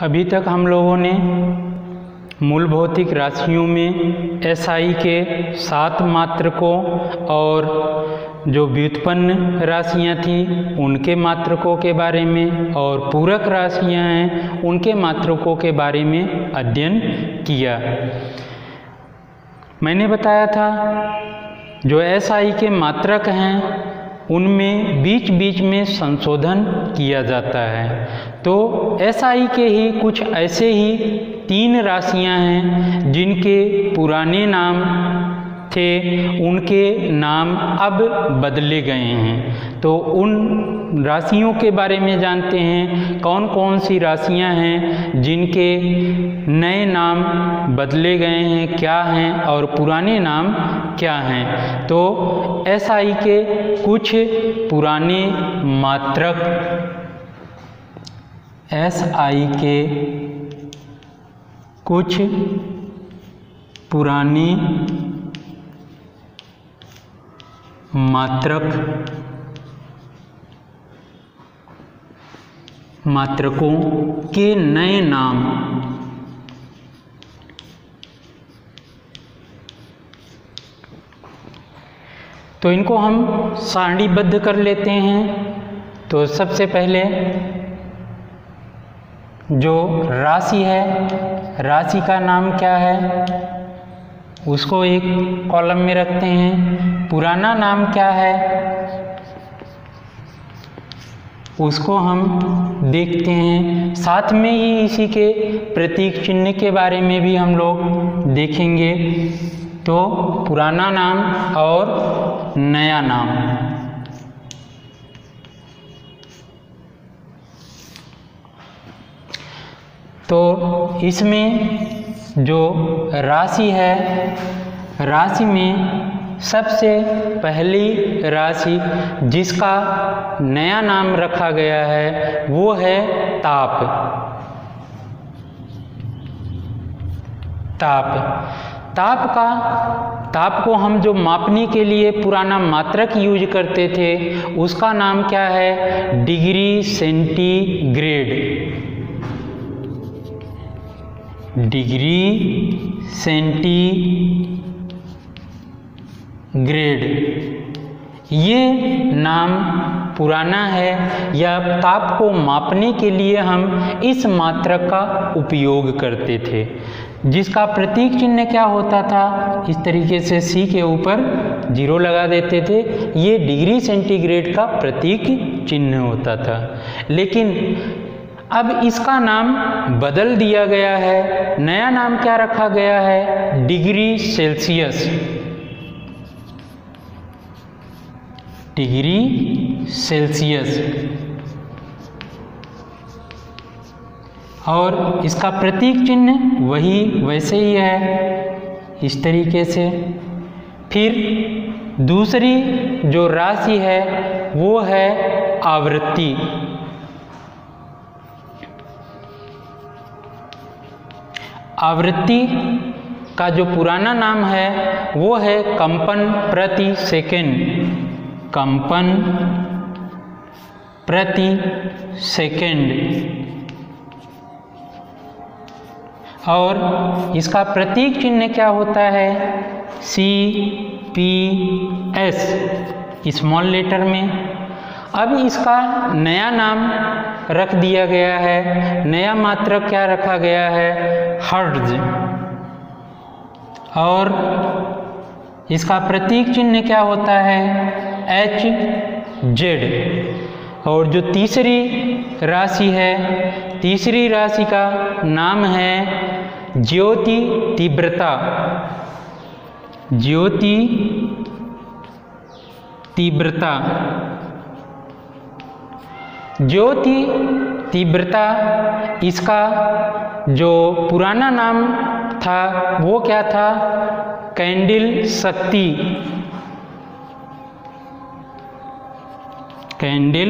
अभी तक हम लोगों ने मूल भौतिक राशियों में SI के 7 मात्रकों और जो व्युत्पन्न राशियां थी उनके मात्रकों के बारे में और पूरक राशियां हैं उनके मात्रकों के बारे में अध्ययन किया। मैंने बताया था जो SI के मात्रक हैं उनमें बीच बीच में संशोधन किया जाता है। तो SI के ही कुछ ऐसे ही 3 राशियां हैं जिनके पुराने नाम थे, उनके नाम अब बदले गए हैं। तो उन राशियों के बारे में जानते हैं, कौन कौन सी राशियां हैं जिनके नए नाम बदले गए हैं, क्या हैं और पुराने नाम क्या हैं। तो SI के कुछ पुराने मात्रक, SI के कुछ पुराने मात्रकों के नए नाम। तो इनको हम सारणीबद्ध कर लेते हैं। तो सबसे पहले जो राशि है, राशि का नाम क्या है उसको एक कॉलम में रखते हैं। पुराना नाम क्या है उसको हम देखते हैं। साथ में ही इसी के प्रतीक चिन्ह के बारे में भी हम लोग देखेंगे। तो पुराना नाम और नया नाम। तो इसमें जो राशि है, राशि में सबसे पहली राशि जिसका नया नाम रखा गया है वो है ताप। ताप को हम जो मापने के लिए पुराना मात्रक यूज करते थे उसका नाम क्या है, डिग्री सेंटीग्रेड। डिग्री सेंटीग्रेड ये नाम पुराना है, या ताप को मापने के लिए हम इस मात्रक का उपयोग करते थे, जिसका प्रतीक चिन्ह क्या होता था, इस तरीके से C के ऊपर 0 लगा देते थे। ये डिग्री सेंटीग्रेड का प्रतीक चिन्ह होता था। लेकिन अब इसका नाम बदल दिया गया है। नया नाम क्या रखा गया है, डिग्री सेल्सियस। Degree Celsius. और इसका प्रतीक चिन्ह वही वैसे ही है, इस तरीके से। फिर दूसरी जो राशि है वो है आवृत्ति। आवृत्ति का जो पुराना नाम है वो है कंपन प्रति सेकंड। कंपन प्रति सेकंड। और इसका प्रतीक चिन्ह क्या होता है, CPS स्मॉल लेटर में। अब इसका नया नाम रख दिया गया है। नया मात्रक क्या रखा गया है, हर्ट्ज। और इसका प्रतीक चिन्ह क्या होता है, HZ। और जो तीसरी राशि है, तीसरी राशि का नाम है ज्योति तीव्रता। ज्योति तीव्रता। ज्योति तीव्रता इसका जो पुराना नाम था वो क्या था, कैंडल शक्ति। कैंडल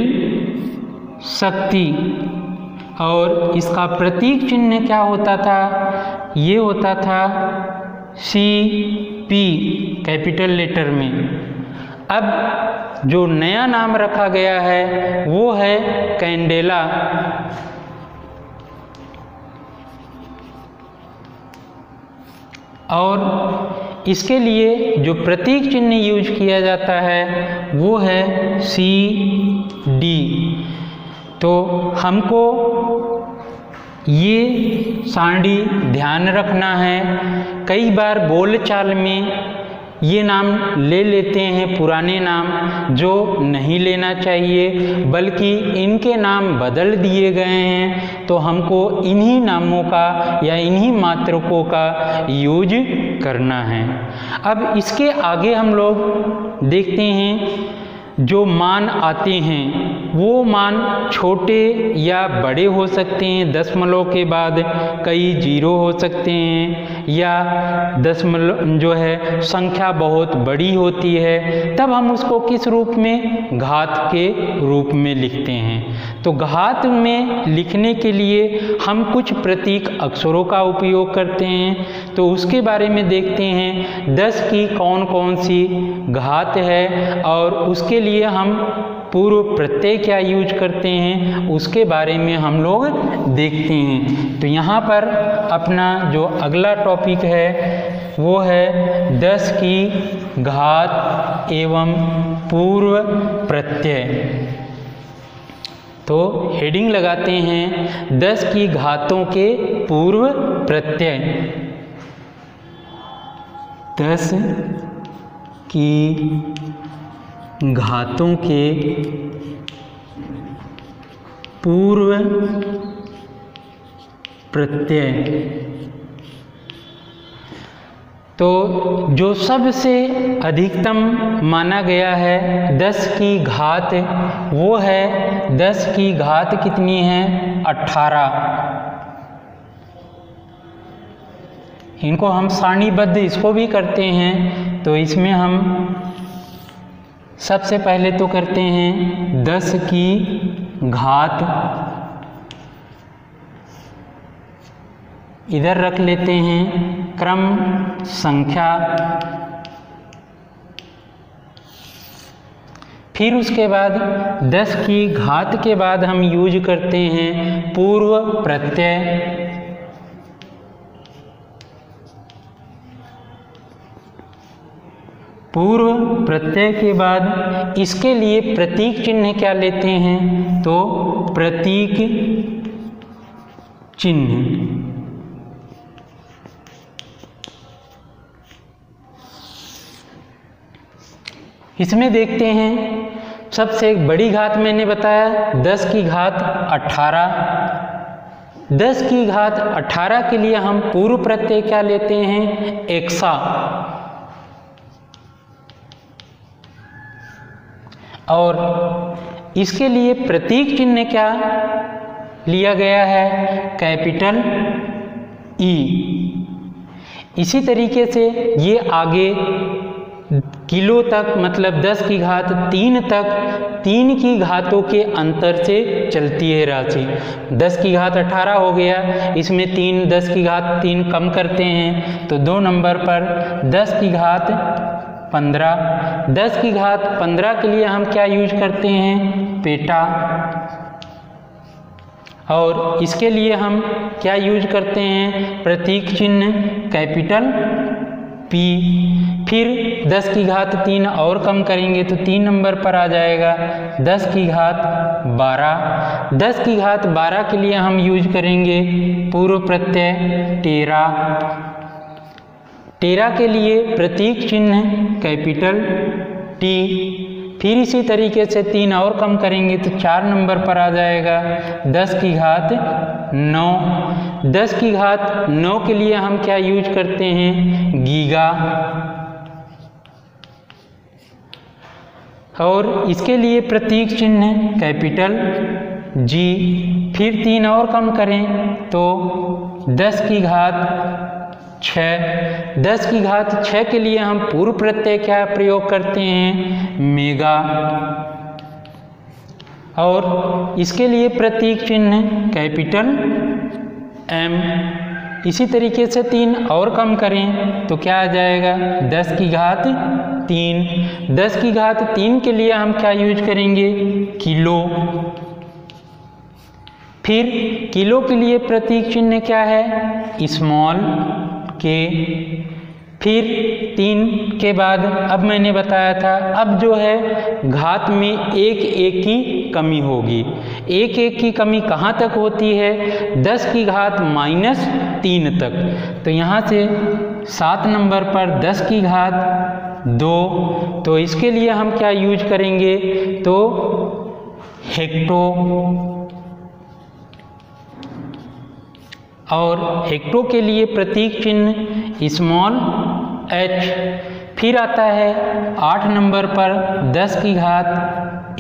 शक्ति। और इसका प्रतीक चिन्ह क्या होता था, ये होता था CP कैपिटल लेटर में। अब जो नया नाम रखा गया है वो है कैंडेला। और इसके लिए जो प्रतीक चिन्ह यूज किया जाता है वो है CD। तो हमको ये सारणी ध्यान रखना है। कई बार बोलचाल में ये नाम ले लेते हैं पुराने नाम, जो नहीं लेना चाहिए, बल्कि इनके नाम बदल दिए गए हैं। तो हमको इन्हीं नामों का या इन्हीं मात्रकों का यूज करना है। अब इसके आगे हम लोग देखते हैं जो मान आते हैं वो मान छोटे या बड़े हो सकते हैं। दशमलव के बाद कई जीरो हो सकते हैं, या दशमलव जो है संख्या बहुत बड़ी होती है, तब हम उसको किस रूप में, घात के रूप में लिखते हैं। तो घात में लिखने के लिए हम कुछ प्रतीक अक्षरों का उपयोग करते हैं। तो उसके बारे में देखते हैं 10 की कौन कौन सी घात है और उसके लिए हम पूर्व प्रत्यय क्या यूज करते हैं उसके बारे में हम लोग देखते हैं। तो यहाँ पर अपना जो अगला टॉपिक है वो है 10 की घात एवं पूर्व प्रत्यय। तो हेडिंग लगाते हैं 10 की घातों के पूर्व प्रत्यय। 10 की घातों के पूर्व प्रत्यय। तो जो सबसे अधिकतम माना गया है 10 की घात, वो है 10 की घात कितनी है, 18। इनको हम सारणीबद्ध इसको भी करते हैं। तो इसमें हम सबसे पहले तो करते हैं 10 की घात, इधर रख लेते हैं क्रम संख्या, फिर उसके बाद 10 की घात के बाद हम यूज करते हैं पूर्व प्रत्यय। पूर्व प्रत्यय के बाद इसके लिए प्रतीक चिन्ह क्या लेते हैं, तो प्रतीक चिन्ह। इसमें देखते हैं सबसे बड़ी घात मैंने बताया 10 की घात 18। 10 की घात 18 के लिए हम पूर्व प्रत्यय क्या लेते हैं, एक्सा। और इसके लिए प्रतीक चिन्ह क्या लिया गया है, कैपिटल ई। इसी तरीके से ये आगे किलो तक, मतलब 10 की घात 3 तक 3 की घातों के अंतर से चलती है राशि। 10 की घात 18 हो गया, इसमें 10 की घात 3 कम करते हैं तो 2 नंबर पर 10 की घात 15। 10 की घात 15 के लिए हम क्या यूज करते हैं, पेटा। और इसके लिए हम क्या यूज करते हैं, प्रतीक चिन्ह कैपिटल पी। फिर 10 की घात 3 और कम करेंगे तो 3 नंबर पर आ जाएगा 10 की घात 12। 10 की घात 12 के लिए हम यूज करेंगे पूर्व प्रत्यय टेरा। टेरा के लिए प्रतीक चिन्ह कैपिटल टी। फिर इसी तरीके से 3 और कम करेंगे तो 4 नंबर पर आ जाएगा 10 की घात 9। 10 की घात 9 के लिए हम क्या यूज करते हैं, गीगा। और इसके लिए प्रतीक चिन्ह कैपिटल जी। फिर 3 और कम करें तो 10 की घात 6। 10 की घात 6 के लिए हम पूर्व प्रत्यय क्या प्रयोग करते हैं, मेगा। और इसके लिए प्रतीक चिन्ह कैपिटल एम। इसी तरीके से 3 और कम करें तो क्या आ जाएगा 10 की घात 3। 10 की घात 3 के लिए हम क्या यूज करेंगे, किलो। फिर किलो के लिए प्रतीक चिन्ह क्या है, स्मॉल के। फिर 3 के बाद अब मैंने बताया था, अब जो है घात में 1 की कमी होगी। 1 की कमी कहाँ तक होती है? 10 की घात -3 तक। तो यहाँ से 7 नंबर पर 10 की घात 2, तो इसके लिए हम क्या यूज करेंगे? तो हेक्टो, और हेक्टो के लिए प्रतीक चिन्ह स्मॉल h। फिर आता है 8 नंबर पर 10 की घात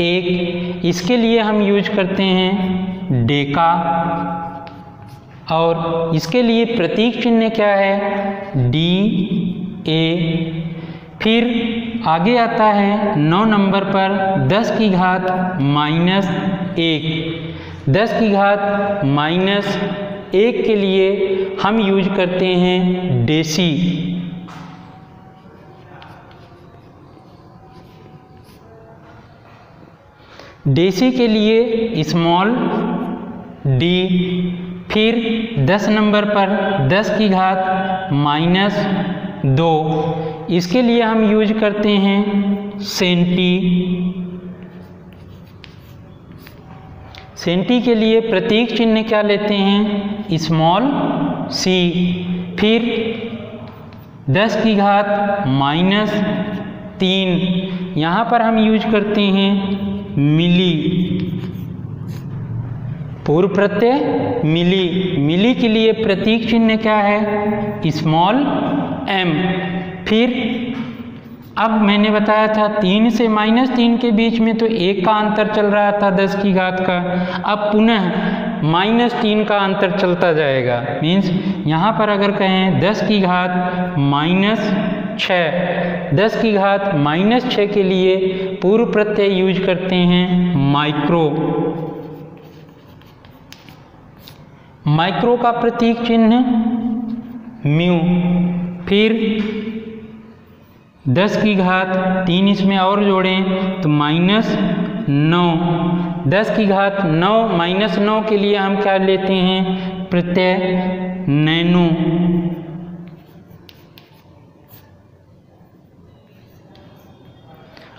1, इसके लिए हम यूज करते हैं डेका, और इसके लिए प्रतीक चिन्ह क्या है? DA। फिर आगे आता है 9 नंबर पर 10 की घात -1। 10 की घात -1 के लिए हम यूज करते हैं डेसी। डेसी के लिए स्मॉल d। फिर 10 नंबर पर 10 की घात -2, इसके लिए हम यूज करते हैं सेंटी। सेंटी के लिए प्रतीक चिन्ह क्या लेते हैं? Small c। फिर 10 की घात -3, यहाँ पर हम यूज करते हैं मिली। पूर्व प्रत्यय मिली। मिली के लिए प्रतीक चिन्ह क्या है? Small m। फिर अब मैंने बताया था 3 से -3 के बीच में तो 1 का अंतर चल रहा था 10 की घात का, अब पुनः -3 का अंतर चलता जाएगा। मीन्स यहाँ पर अगर कहें 10 की घात -6, 10 की घात -6 के लिए पूर्व प्रत्यय यूज करते हैं माइक्रो। माइक्रो का प्रतीक चिन्ह म्यू। फिर 10 की घात 3 इसमें और जोड़ें तो -9। 10 की घात 9 -9 के लिए हम क्या लेते हैं? प्रत्यय नैनो।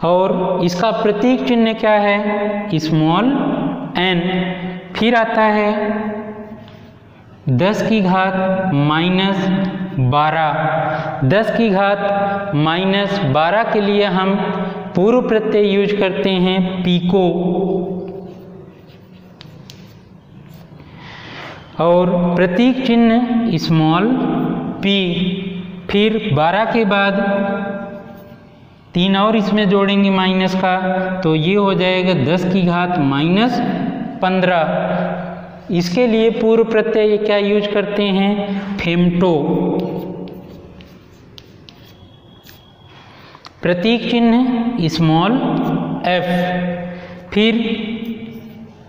और इसका प्रतीक चिन्ह क्या है? Small n। फिर आता है 10 की घात -12। 10 की घात -12 के लिए हम पूर्व प्रत्यय यूज करते हैं पीको। और प्रतीक चिन्ह स्मॉल p। फिर 12 के बाद 3 और इसमें जोड़ेंगे माइनस का, तो ये हो जाएगा 10 की घात -15। इसके लिए पूर्व प्रत्यय क्या यूज करते हैं? फेमटो। प्रतीक चिन्ह स्मॉल f। फिर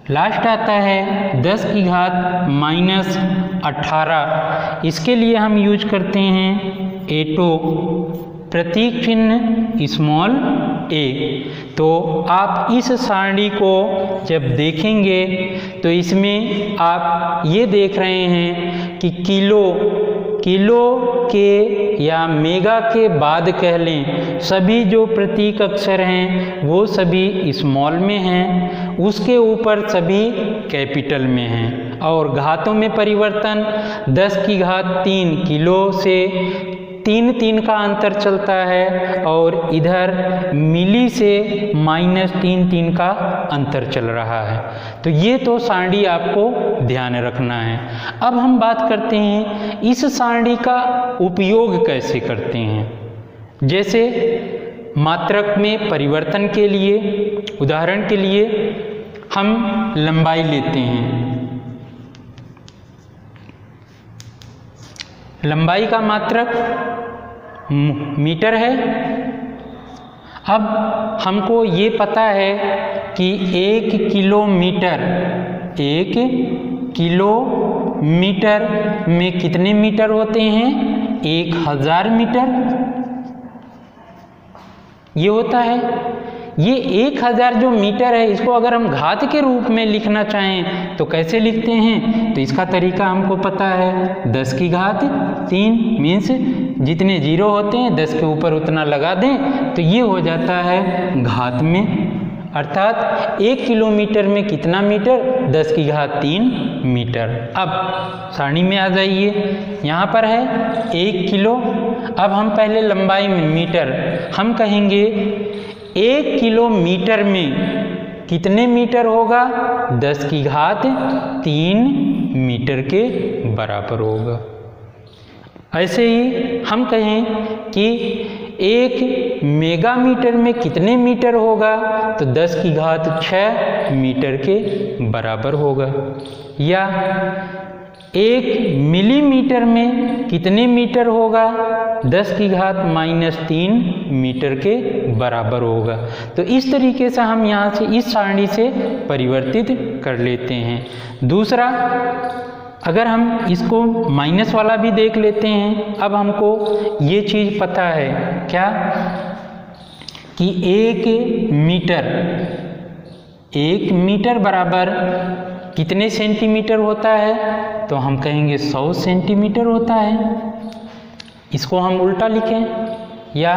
लास्ट आता है 10 की घात -18, इसके लिए हम यूज करते हैं एटो। प्रतीक चिन्ह स्मॉल a। तो आप इस सारणी को जब देखेंगे तो इसमें आप ये देख रहे हैं कि किलो के या मेगा के बाद कह लें सभी जो प्रतीक अक्षर हैं वो सभी स्मॉल में हैं, उसके ऊपर सभी कैपिटल में हैं। और घातों में परिवर्तन 10 की घात 3 किलो से 3 का अंतर चलता है, और इधर मिली से -3 का अंतर चल रहा है। तो ये तो सारणी आपको ध्यान रखना है। अब हम बात करते हैं इस सारणी का उपयोग कैसे करते हैं। जैसे मात्रक में परिवर्तन के लिए, उदाहरण के लिए हम लंबाई लेते हैं। लंबाई का मात्रक मीटर है। अब हमको ये पता है कि 1 किलोमीटर में कितने मीटर होते हैं? 1000 मीटर ये होता है। ये 1000 जो मीटर है इसको अगर हम घात के रूप में लिखना चाहें तो कैसे लिखते हैं? तो इसका तरीका हमको पता है, 10 की घात 3 मीन्स जितने जीरो होते हैं 10 के ऊपर उतना लगा दें तो ये हो जाता है घात में, अर्थात 1 किलोमीटर में कितना मीटर? 10 की घात 3 मीटर। अब सारणी में आ जाइए, यहाँ पर है 1 किलो। अब हम पहले लंबाई में मीटर, हम कहेंगे 1 किलोमीटर में कितने मीटर होगा? 10 की घात 3 मीटर के बराबर होगा। ऐसे ही हम कहें कि 1 मेगामीटर में कितने मीटर होगा? तो 10 की घात 6 मीटर के बराबर होगा। या 1 मिलीमीटर में कितने मीटर होगा? 10 की घात -3 मीटर के बराबर होगा। तो इस तरीके से हम यहाँ से इस सारणी से परिवर्तित कर लेते हैं। दूसरा, अगर हम इसको माइनस वाला भी देख लेते हैं। अब हमको ये चीज़ पता है क्या कि 1 मीटर बराबर कितने सेंटीमीटर होता है? तो हम कहेंगे 100 सेंटीमीटर होता है। इसको हम उल्टा लिखें या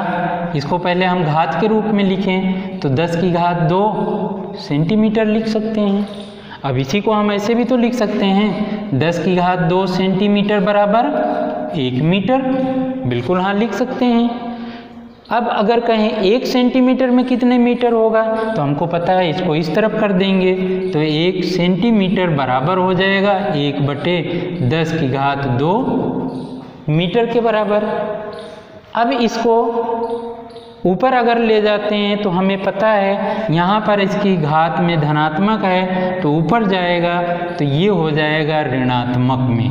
इसको पहले हम घात के रूप में लिखें तो 10 की घात 2 सेंटीमीटर लिख सकते हैं। अब इसी को हम ऐसे भी तो लिख सकते हैं, 10 की घात 2 सेंटीमीटर बराबर 1 मीटर, बिल्कुल हाँ लिख सकते हैं। अब अगर कहें 1 सेंटीमीटर में कितने मीटर होगा तो हमको पता है, इसको इस तरफ कर देंगे तो 1 सेंटीमीटर बराबर हो जाएगा 1/10 की घात 2 मीटर के बराबर। अब इसको ऊपर अगर ले जाते हैं तो हमें पता है यहाँ पर इसकी घात में धनात्मक है तो ऊपर जाएगा तो ये हो जाएगा ऋणात्मक में।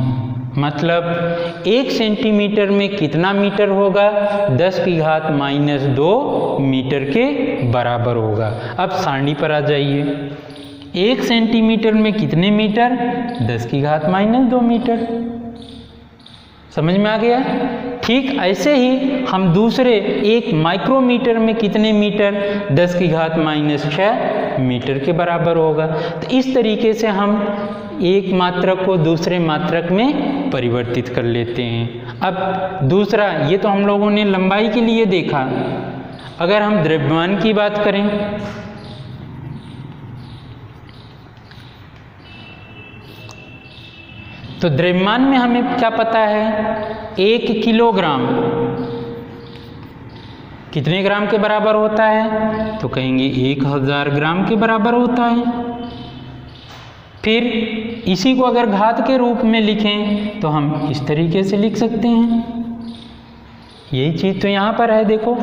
मतलब 1 सेंटीमीटर में कितना मीटर होगा? 10 की घात -2 मीटर के बराबर होगा। अब सारणी पर आ जाइए, 1 सेंटीमीटर में कितने मीटर? 10 की घात -2 मीटर। समझ में आ गया? ठीक ऐसे ही हम दूसरे 1 माइक्रोमीटर में कितने मीटर? 10 की घात -6 मीटर के बराबर होगा। तो इस तरीके से हम एक मात्रक को दूसरे मात्रक में परिवर्तित कर लेते हैं। अब दूसरा, ये तो हम लोगों ने लंबाई के लिए देखा। अगर हम द्रव्यमान की बात करें तो द्रव्यमान में हमें क्या पता है? 1 किलोग्राम कितने ग्राम के बराबर होता है? तो कहेंगे 1000 ग्राम के बराबर होता है। फिर इसी को अगर घात के रूप में लिखें तो हम इस तरीके से लिख सकते हैं। यही चीज़ तो यहाँ पर है, देखो।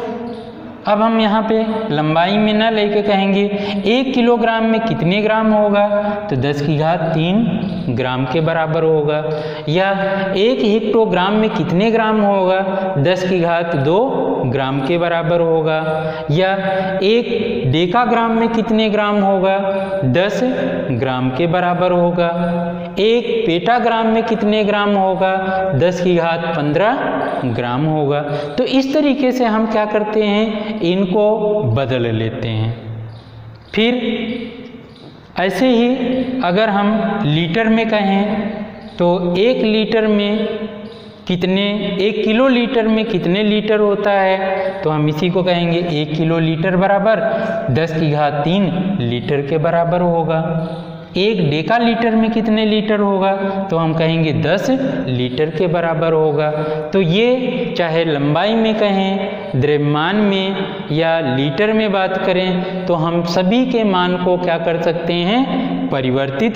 अब हम यहाँ पे लंबाई में न लेके कहेंगे 1 किलोग्राम में कितने ग्राम होगा? तो 10 की घात 3 ग्राम के बराबर होगा। या 1 हेक्टोग्राम में कितने ग्राम होगा? 10 की घात 2 ग्राम के बराबर होगा। या 1 डेकाग्राम में कितने ग्राम होगा? 10 ग्राम के बराबर होगा। 1 पेटाग्राम में कितने ग्राम होगा? 10 की घात 15 ग्राम होगा। तो इस तरीके से हम क्या करते हैं? इनको बदल लेते हैं। फिर ऐसे ही अगर हम लीटर में कहें तो 1 लीटर में कितने, 1 किलो लीटर में कितने लीटर होता है? तो हम इसी को कहेंगे 1 किलो लीटर बराबर 10 की घात 3 लीटर के बराबर होगा। 1 डेका लीटर में कितने लीटर होगा? तो हम कहेंगे 10 लीटर के बराबर होगा। तो ये चाहे लंबाई में कहें, द्रव्यमान में या लीटर में बात करें तो हम सभी के मान को क्या कर सकते हैं? परिवर्तित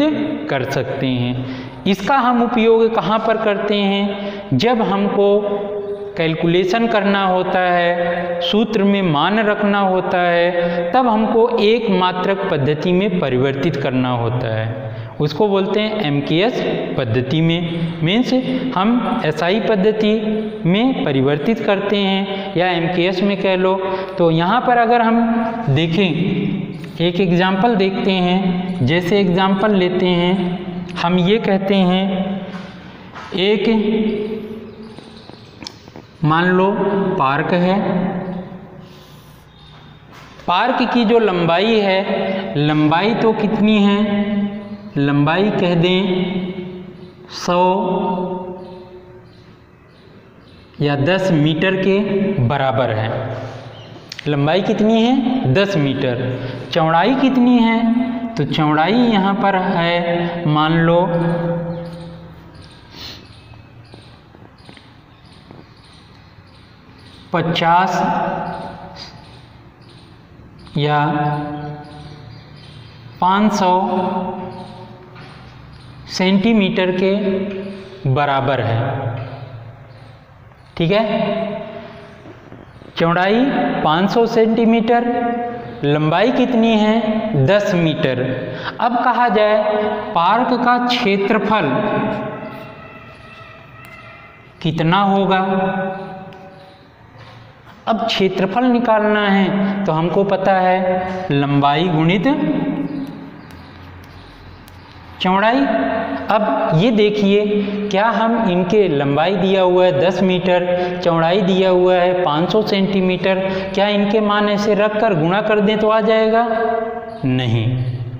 कर सकते हैं। इसका हम उपयोग कहाँ पर करते हैं? जब हमको कैलकुलेशन करना होता है, सूत्र में मान रखना होता है, तब हमको एक मात्रक पद्धति में परिवर्तित करना होता है। उसको बोलते हैं MKS पद्धति में, मीन्स हम SI पद्धति में परिवर्तित करते हैं या MKS में कह लो। तो यहाँ पर अगर हम देखें, एक एग्जाम्पल देखते हैं। जैसे एग्जाम्पल लेते हैं, हम ये कहते हैं, एक मान लो पार्क है, पार्क की जो लंबाई है, लंबाई तो कितनी है, लंबाई कह दें 100 या 10 मीटर के बराबर है। लंबाई कितनी है 10 मीटर। चौड़ाई कितनी है, तो चौड़ाई यहाँ पर है मान लो 50 या 500 सेंटीमीटर के बराबर है। ठीक है, चौड़ाई 500 सेंटीमीटर, लंबाई कितनी है 10 मीटर। अब कहा जाए पार्क का क्षेत्रफल कितना होगा। अब क्षेत्रफल निकालना है तो हमको पता है लंबाई गुणित चौड़ाई। अब ये देखिए, क्या हम इनके लंबाई दिया हुआ है 10 मीटर, चौड़ाई दिया हुआ है 500 सेंटीमीटर, क्या इनके मान ऐसे रख कर गुणा कर दें तो आ जाएगा? नहीं।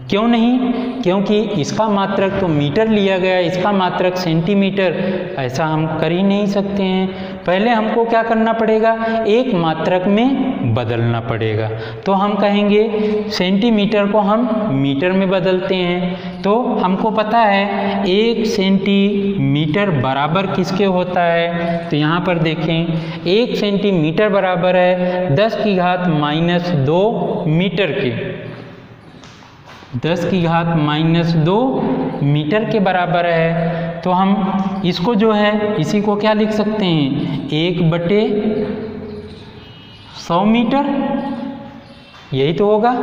क्यों नहीं? क्योंकि इसका मात्रक तो मीटर लिया गया, इसका मात्रक सेंटीमीटर, ऐसा हम कर ही नहीं सकते हैं। पहले हमको क्या करना पड़ेगा, एक मात्रक में बदलना पड़ेगा। तो हम कहेंगे सेंटीमीटर को हम मीटर में बदलते हैं। तो हमको पता है 1 सेंटीमीटर बराबर किसके होता है, तो यहाँ पर देखें 1 सेंटीमीटर बराबर है 10 की घात -2 मीटर के, 10 की घात -2 मीटर के बराबर है। तो हम इसको जो है इसी को क्या लिख सकते हैं, 1/100 मीटर, यही तो होगा।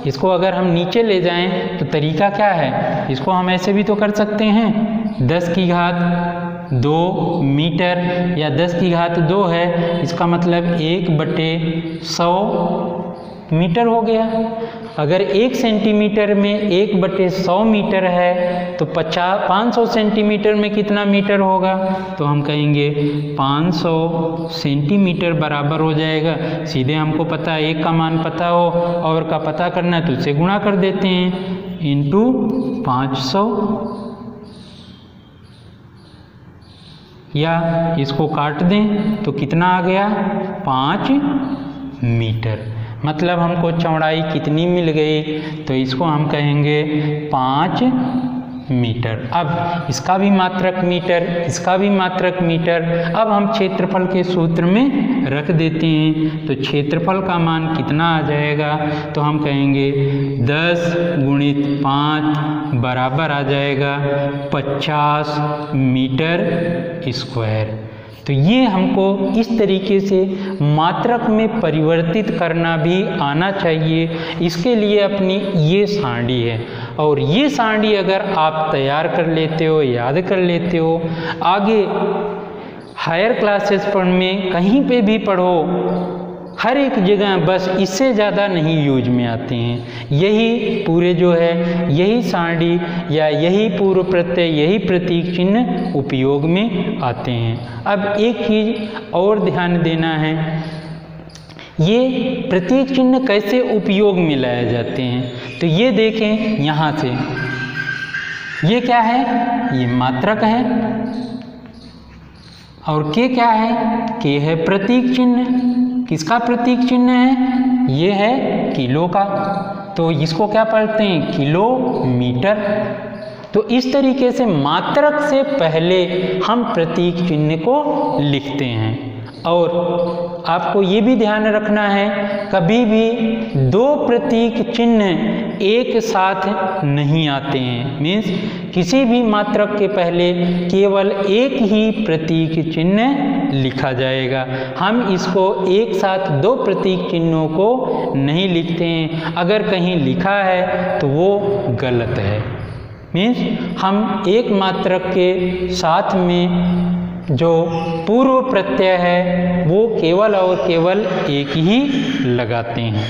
इसको अगर हम नीचे ले जाएं तो तरीका क्या है, इसको हम ऐसे भी तो कर सकते हैं, 10 की घात 2 मीटर या 10 की घात 2 है, इसका मतलब 1/100 मीटर हो गया। अगर 1 सेंटीमीटर में 1/100 मीटर है तो 500 सेंटीमीटर में कितना मीटर होगा, तो हम कहेंगे 500 सेंटीमीटर बराबर हो जाएगा। सीधे हमको पता है, एक का मान पता हो और का पता करना है तो उससे गुणा कर देते हैं, इंटू 500, या इसको काट दें तो कितना आ गया 5 मीटर। मतलब हमको चौड़ाई कितनी मिल गई, तो इसको हम कहेंगे 5 मीटर। अब इसका भी मात्रक मीटर, इसका भी मात्रक मीटर। अब हम क्षेत्रफल के सूत्र में रख देते हैं, तो क्षेत्रफल का मान कितना आ जाएगा, तो हम कहेंगे 10 × 5 बराबर आ जाएगा 50 मीटर स्क्वायर। तो ये हमको इस तरीके से मात्रक में परिवर्तित करना भी आना चाहिए। इसके लिए अपनी ये सारणी है, और ये सारणी अगर आप तैयार कर लेते हो, याद कर लेते हो, आगे हायर क्लासेस में कहीं पे भी पढ़ो, हर एक जगह बस इससे ज़्यादा नहीं यूज में आते हैं। यही पूरे जो है यही सारणी या यही पूर्व प्रत्यय, यही प्रतीक चिन्ह उपयोग में आते हैं। अब एक चीज़ और ध्यान देना है, ये प्रतीक चिन्ह कैसे उपयोग में लाए जाते हैं, तो ये देखें यहाँ से, ये क्या है, ये मात्रक है, और के क्या है, के है प्रतीक चिन्ह। किसका प्रतीक चिन्ह है, ये है किलो का, तो इसको क्या पढ़ते हैं, किलोमीटर। तो इस तरीके से मात्रक से पहले हम प्रतीक चिन्ह को लिखते हैं। और आपको ये भी ध्यान रखना है, कभी भी 2 प्रतीक चिन्ह एक साथ नहीं आते हैं। मीन्स किसी भी मात्रक के पहले केवल एक ही प्रतीक चिन्ह लिखा जाएगा। हम इसको एक साथ 2 प्रतीक चिन्हों को नहीं लिखते हैं। अगर कहीं लिखा है तो वो गलत है। मीन्स हम एक मात्रक के साथ में जो पूर्व प्रत्यय है वो केवल और केवल एक ही लगाते हैं।